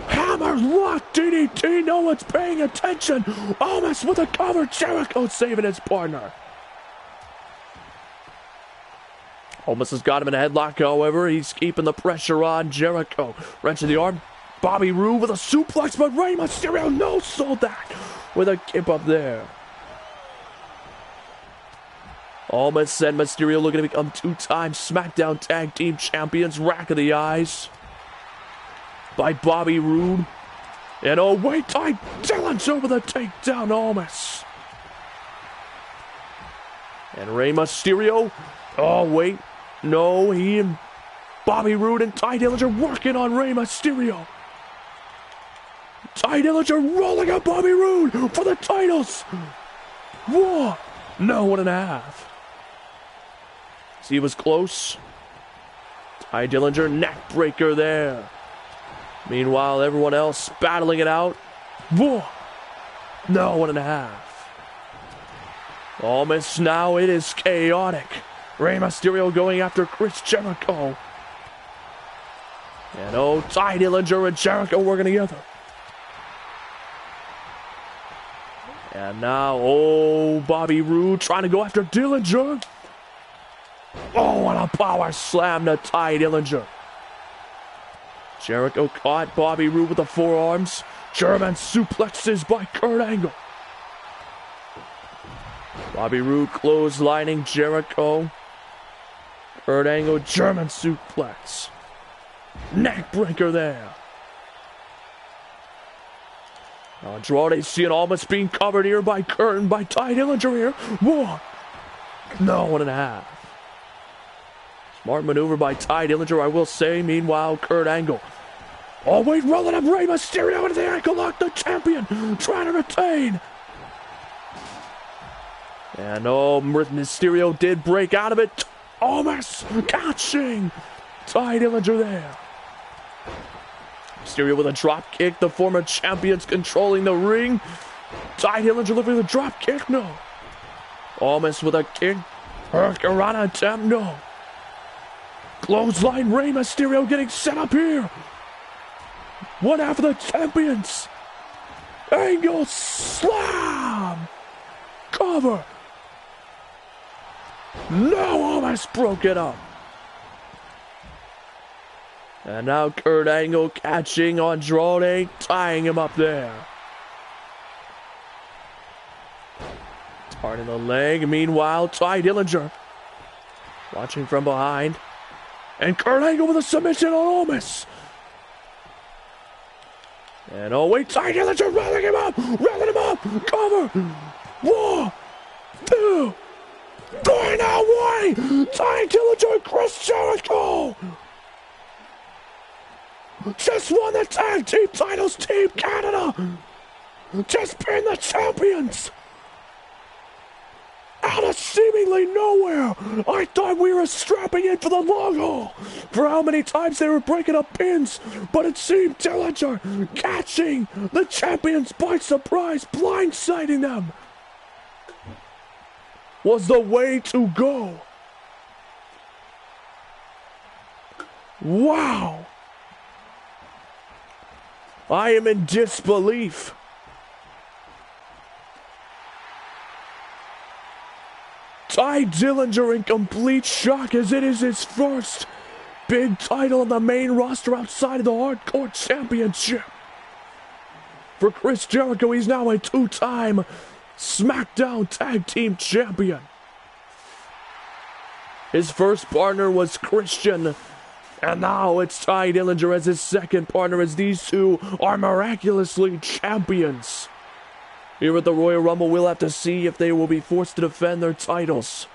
Speaker 1: Hammer lock DDT. No one's paying attention. Almas with a cover. Jericho saving his partner. Almas has got him in a headlock, however. He's keeping the pressure on Jericho. Wrench in the arm. Bobby Roode with a suplex, but Rey Mysterio no-sold that with a kip up there. Almas and Mysterio looking to become 2-time SmackDown Tag Team Champions. Rack of the eyes by Bobby Roode. And Tye Dillinger with a takedown, Almas. And Rey Mysterio. No, he and Bobby Roode and Tye Dillinger working on Rey Mysterio. Tye Dillinger rolling up Bobby Roode for the titles. 1. No, 1.5. See, he was close. Tye Dillinger neck breaker there. Meanwhile, everyone else battling it out. 1. No, 1.5. Almas now, it is chaotic. Rey Mysterio going after Chris Jericho. And Tye Dillinger and Jericho working together. And now, Bobby Roode trying to go after Dillinger. And a power slam to Tye Dillinger. Jericho caught Bobby Roode with the forearms. German suplexes by Kurt Angle. Bobby Roode clotheslining Jericho. Kurt Angle, German suplex. Neckbreaker there. Andrade seeing almost being covered here by Kurt and by Ty Dillinger here. 1. No, 1.5. Smart maneuver by Ty Dillinger, I will say. Meanwhile, Kurt Angle. Oh, wait, rolling up Rey Mysterio into the ankle lock. The champion trying to retain. And Mysterio did break out of it. Almost catching Ty Dillinger there. Mysterio with a drop kick. The former champions controlling the ring. Ty Dillinger delivering the drop kick. No. Almost with a kick. Hurricanrana attempt. No. Clothesline. Rey Mysterio getting set up here. One half of the champions. Angle slam. Cover. No, almost broke it up. And now Kurt Angle catching Andrade, tying him up there. Hard in the leg. Meanwhile, Ty Dillinger watching from behind. And Kurt Angle with a submission on Almas. And oh wait, Ty Dillinger rolling him up. Cover. 1, 2, 3, now away. Ty Dillinger, Chris Jericho. Just won the tag team titles, Team Canada. Just pinned the champions. Out of seemingly nowhere. I thought we were strapping in for the long haul. For how many times they were breaking up pins. But it seemed Dillinger catching the champions by surprise, blindsiding them, was the way to go. Wow. I am in disbelief. Ty Dillinger in complete shock as it is his first big title on the main roster outside of the Hardcore Championship. For Chris Jericho, he's now a 2-time SmackDown Tag Team Champion. His first partner was Christian, and now it's Ty Dillinger as his second partner, as these two are miraculously champions. Here at the Royal Rumble, we'll have to see if they will be forced to defend their titles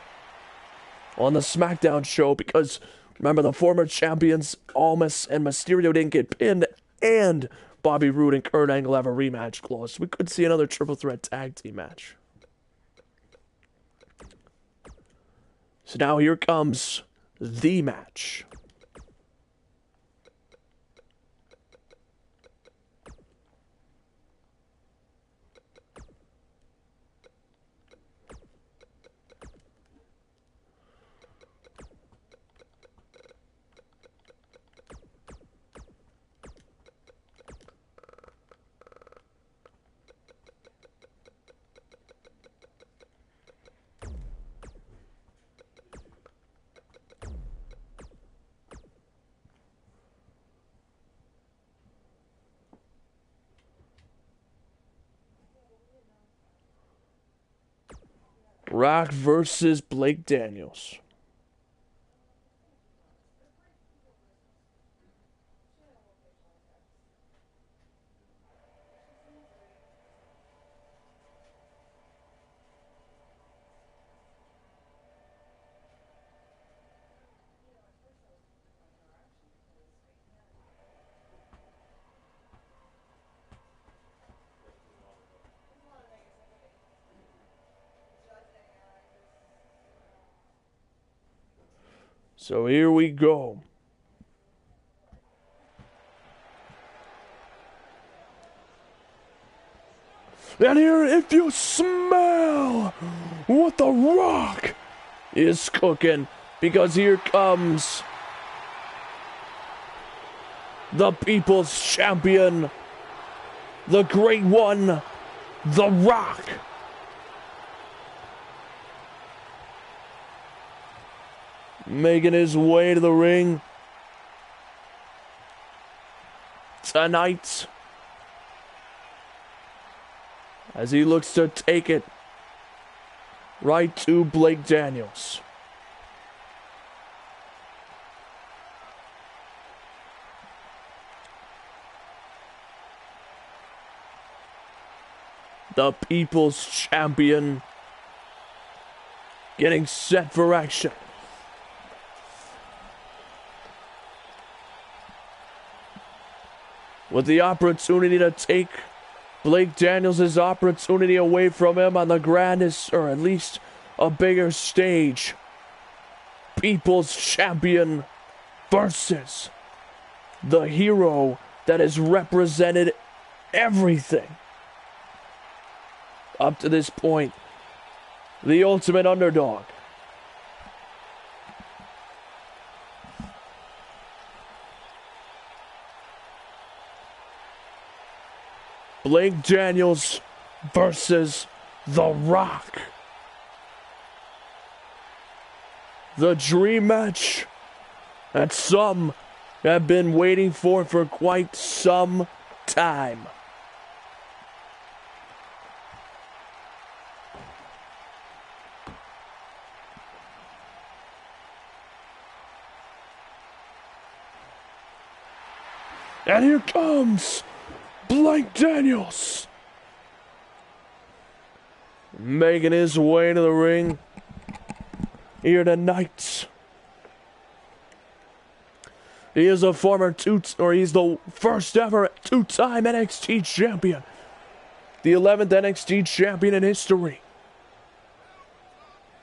Speaker 1: on the SmackDown show, because remember, the former champions, Almas and Mysterio, didn't get pinned, and Bobby Roode and Kurt Angle have a rematch clause. So we could see another triple threat tag team match. So now here comes the match. Rock versus Blake Daniels. So here we go. And here, if you smell what The Rock is cooking, because here comes the People's Champion, the Great One, The Rock. Making his way to the ring. tonight as he looks to take it right to Blake Daniels. The People's Champion getting set for action. With the opportunity to take Blake Daniels' opportunity away from him on the grandest, or at least a bigger stage. People's Champion versus the hero that has represented everything up to this point. The ultimate underdog. Blake Daniels versus The Rock. The dream match that some have been waiting for quite some time. And here comes Blake Daniels, making his way to the ring here tonight. He is a former he's the first ever two-time NXT champion, the 11th NXT champion in history.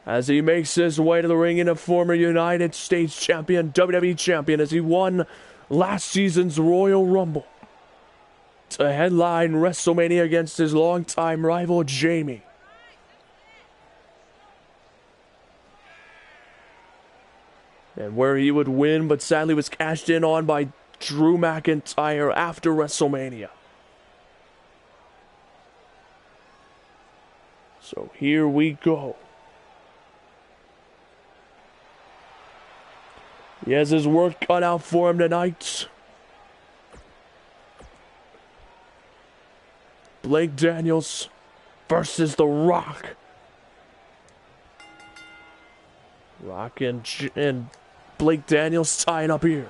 Speaker 1: As he makes his way to the ring, in a former United States champion, WWE champion, as he won last season's Royal Rumble to headline WrestleMania against his longtime rival, Jamie. And where he would win, but sadly was cashed in on by Drew McIntyre after WrestleMania. So here we go. He has his work cut out for him tonight. Blake Daniels versus The Rock. Rock and Blake Daniels tying up here.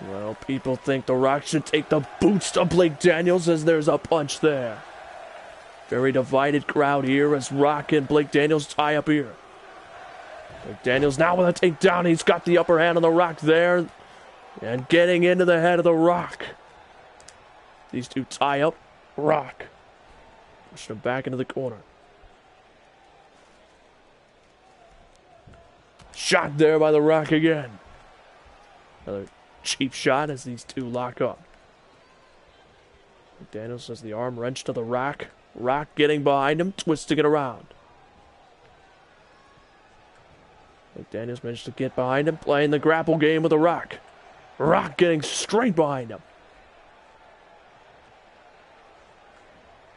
Speaker 1: Well, people think The Rock should take the boots to Blake Daniels as there's a punch there. Very divided crowd here as Rock and Blake Daniels tie up here. Blake Daniels now with a takedown. He's got the upper hand on The Rock there. And getting into the head of The Rock. These two tie up. Rock pushing him back into the corner. Shot there by The Rock again. Another cheap shot as these two lock up. Daniels has the arm wrench to The Rock. Rock getting behind him, twisting it around. Daniels managed to get behind him, playing the grapple game with The Rock. Rock getting straight behind him.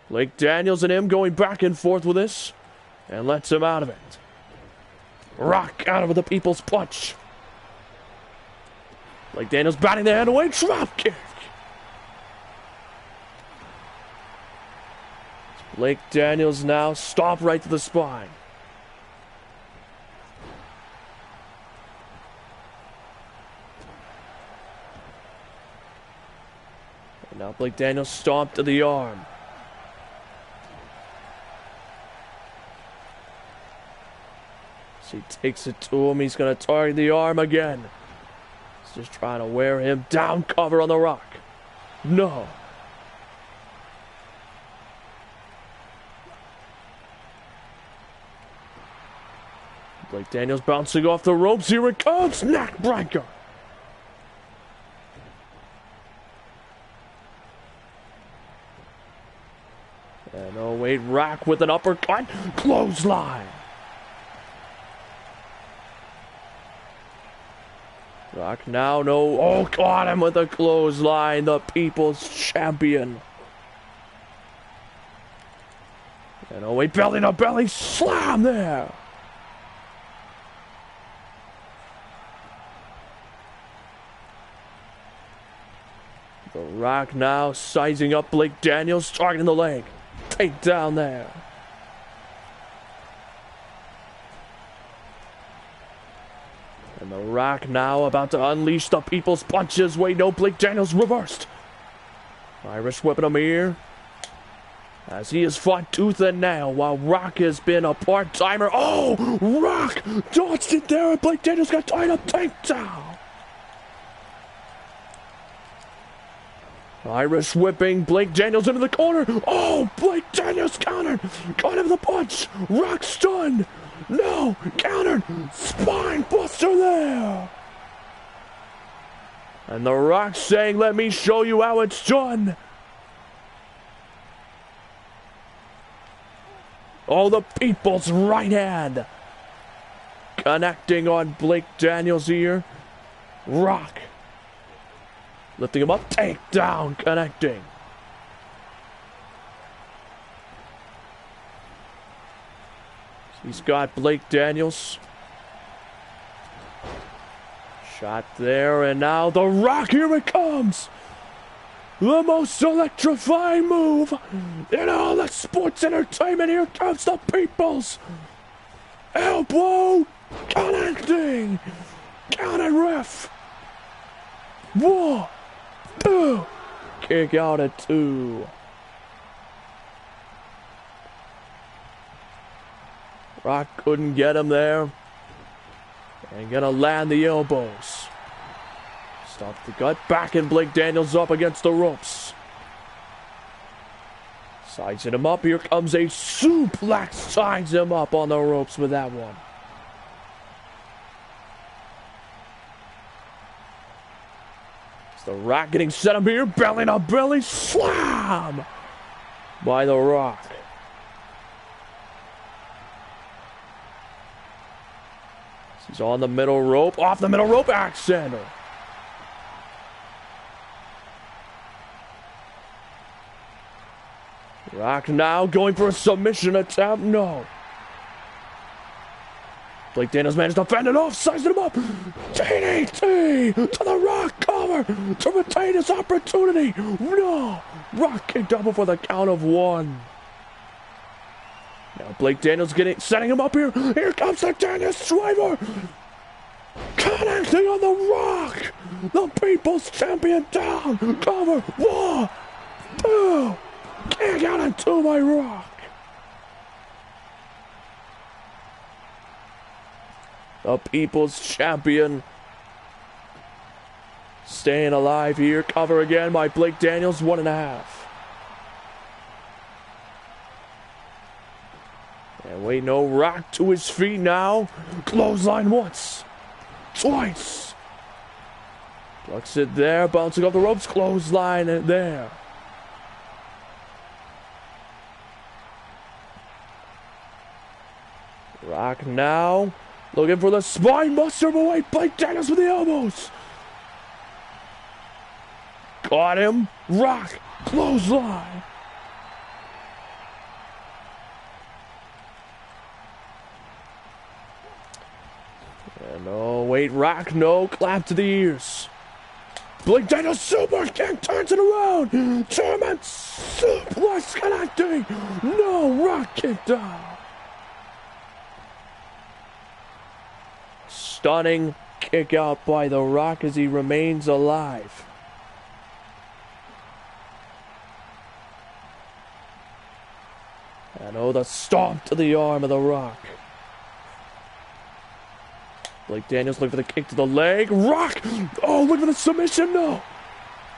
Speaker 1: Blake Daniels and him going back and forth with this, and lets him out of it. Rock out of the People's Punch. Blake Daniels batting the hand away, drop kick. Blake Daniels now stomp right to the spine. And now Blake Daniels stomped to the arm. He takes it to him. He's going to target the arm again. He's just trying to wear him down. Cover on The Rock. No. Blake Daniels bouncing off the ropes. Here it comes. Neck breaker. And oh wait, Rock with an uppercut. Clothesline. Rock now, no. Oh, caught him with a clothesline. The People's Champion. And oh, wait, belly to belly slam there. The Rock now sizing up Blake Daniels, targeting the leg. Take down there. And The Rock now about to unleash the people's punches. Wait, no, Blake Daniels reversed. Irish whipping him here. As he has fought tooth and nail while Rock has been a part-timer. Oh, Rock dodged it there and Blake Daniels got tied up. Takedown. Irish whipping Blake Daniels into the corner. Oh, Blake Daniels countered. Got him the punch. Rock stunned. No, countered. Spine buster there. And The Rock saying, let me show you how it's done. Oh, the people's right hand. Connecting on Blake Daniels here. Rock. Lifting him up. Takedown. Connecting. He's got Blake Daniels. Shot there, and now The Rock, here it comes! The most electrifying move in all the sports entertainment. Here comes the people's elbow connecting. Counted ref. 1, 2. Kick out at 2. Rock couldn't get him there. And gonna land the elbows. Stop the gut. Backing Blake Daniels up against the ropes. Sizing him up. Here comes a suplex. Sizes him up on the ropes with that one. It's The Rock getting set up here. Belly to belly. Slam by The Rock. He's on the middle rope. Off the middle rope. Axe handle. Rock now going for a submission attempt. No. Blake Daniels managed to fend it off. Sizing him up. DDT to The Rock. Cover to retain his opportunity. No. Rock kicked out before the count of 1. Now Blake Daniels setting him up here. Here comes the Daniels driver. Connecting on The Rock. The people's champion down. Cover. 1, 2. Kick out at 2 by Rock. The people's champion staying alive here. Cover again by Blake Daniels. 1.5. And wait, no, Rock to his feet now. Clothesline once. Twice. Ducks it there. Bouncing off the ropes. Clothesline it there. Rock now looking for the spine buster, but wait, Blake Daniels with the elbows. Got him. Rock. Clothesline. And oh, wait, Rock, no. Clap to the ears. Blake Daniels super kick turns it around. German suplex connecting. No, Rock kicked out. Stunning kick out by The Rock as he remains alive. And oh, the stomp to the arm of The Rock. Blake Daniels looking for the kick to the leg. Rock! Oh, look for the submission. No.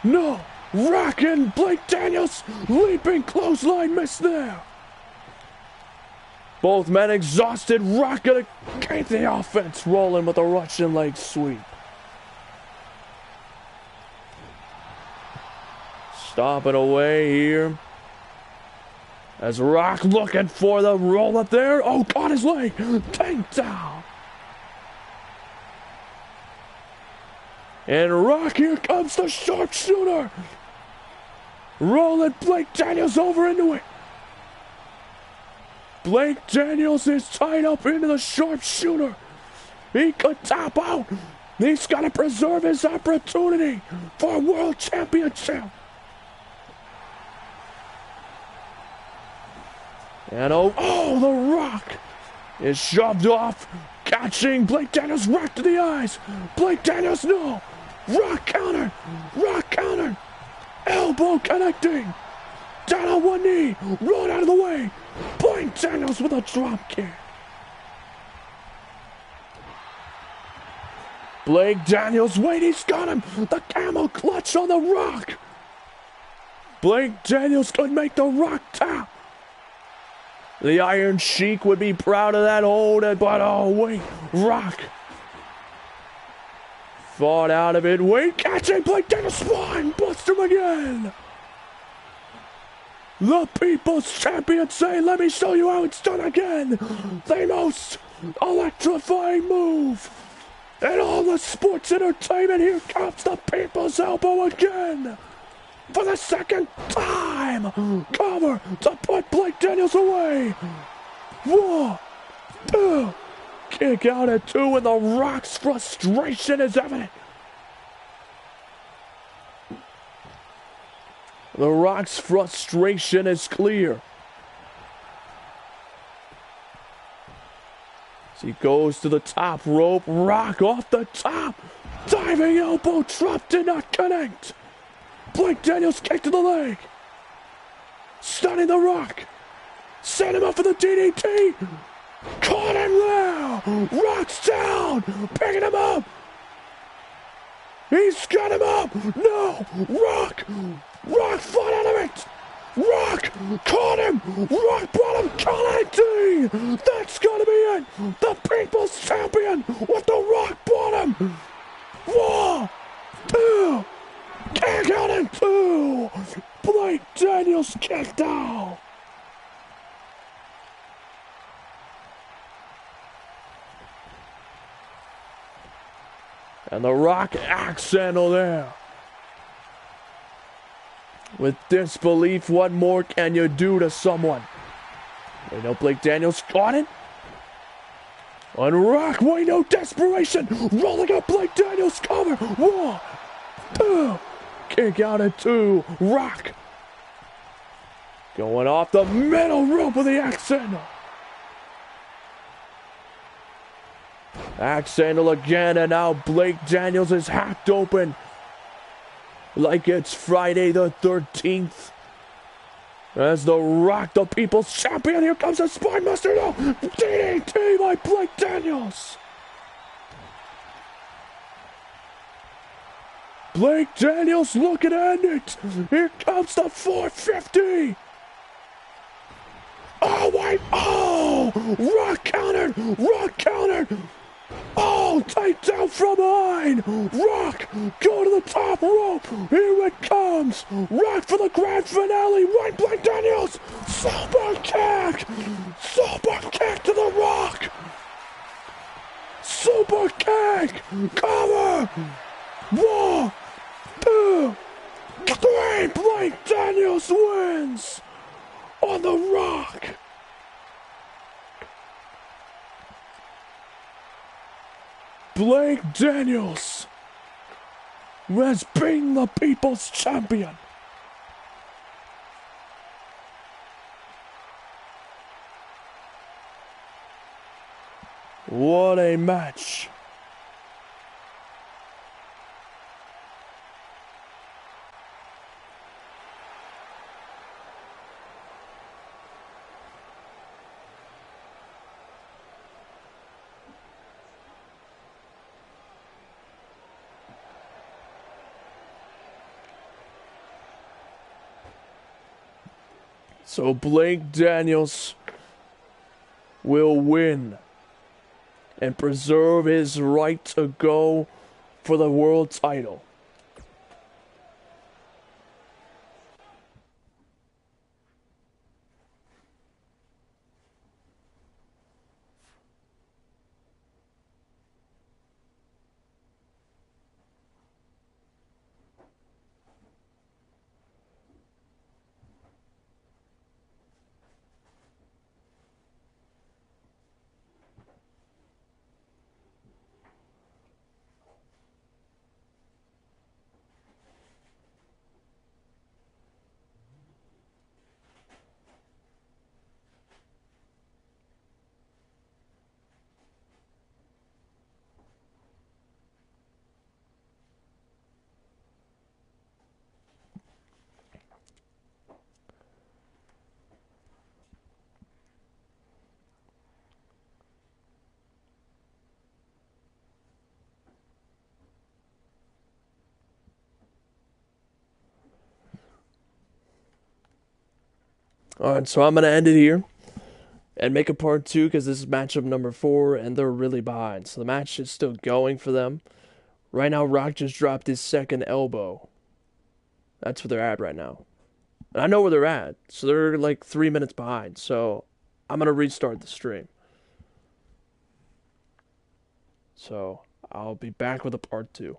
Speaker 1: No. Rock and Blake Daniels leaping clothesline miss there. Both men exhausted. Rock gonna keep the offense rolling with a Russian leg sweep. Stomping away here. As Rock looking for the roll up there. Oh, got his leg. Takedown. And Rock, here comes the sharpshooter. Rolling Blake Daniels over into it. Blake Daniels is tied up into the sharpshooter. He could tap out. He's got to preserve his opportunity for a world championship. And oh, The Rock is shoved off, catching Blake Daniels right to the eyes. Blake Daniels, no. Rock counter. Elbow connecting. Down on one knee, rolled out of the way. Blake Daniels with a drop kick. Blake Daniels, wait, he's got him. The camel clutch on The Rock. Blake Daniels could make The Rock tap. The Iron Sheik would be proud of that hold, but oh wait, Rock fought out of it. Wait, catching Blake Daniels' spine, bust him again. The People's Champion say, let me show you how it's done again. The most electrifying move in all the sports entertainment. Here comes the People's Elbow again. For the second time. Cover to put Blake Daniels away. 1, 2. Kick out at 2, and The Rock's frustration is evident. The Rock's frustration is clear. As he goes to the top rope, Rock off the top. Diving elbow drop did not connect. Blake Daniels kick to the leg. Stunning The Rock. Set him up for the DDT. Caught him there. Rock's down. Picking him up. He's got him up. No. Rock fought out of it. Rock caught him. Rock brought him connecting. That's gonna be it. The People's Champion with The Rock bottom. 1, 2. Kick out at 2. Blake Daniels kicked out. And The Rock axe handle there. With disbelief, what more can you do to someone? They know Blake Daniels caught it. On Rock, wait, no desperation. Rolling up Blake Daniels cover. 1, 2. Kick out at 2. Rock. Going off the middle rope with the axe handle. Axe handle again, and now Blake Daniels is hacked open. Like it's Friday the 13th. As The Rock, the People's Champion, here comes a Spinebuster. No, DDT by Blake Daniels. Blake Daniels looking to end it. Here comes the 450. Oh, wait. Oh, Rock countered. Oh, takedown from behind. Rock, go to the top rope. Here it comes. Rock for the grand finale. Right, Blake Daniels. Super kick to The Rock. Super kick. Cover. 1, 2, 3. Blake Daniels wins on The Rock. Blake Daniels has been the People's Champion. What a match. So Blake Daniels will win and preserve his right to go for the world title. Alright, so I'm going to end it here and make a part 2 because this is matchup number 4 and they're really behind. So the match is still going for them. Right now, Rock just dropped his second elbow. That's where they're at right now. And I know where they're at. So they're like 3 minutes behind. So I'm going to restart the stream. So I'll be back with a part 2.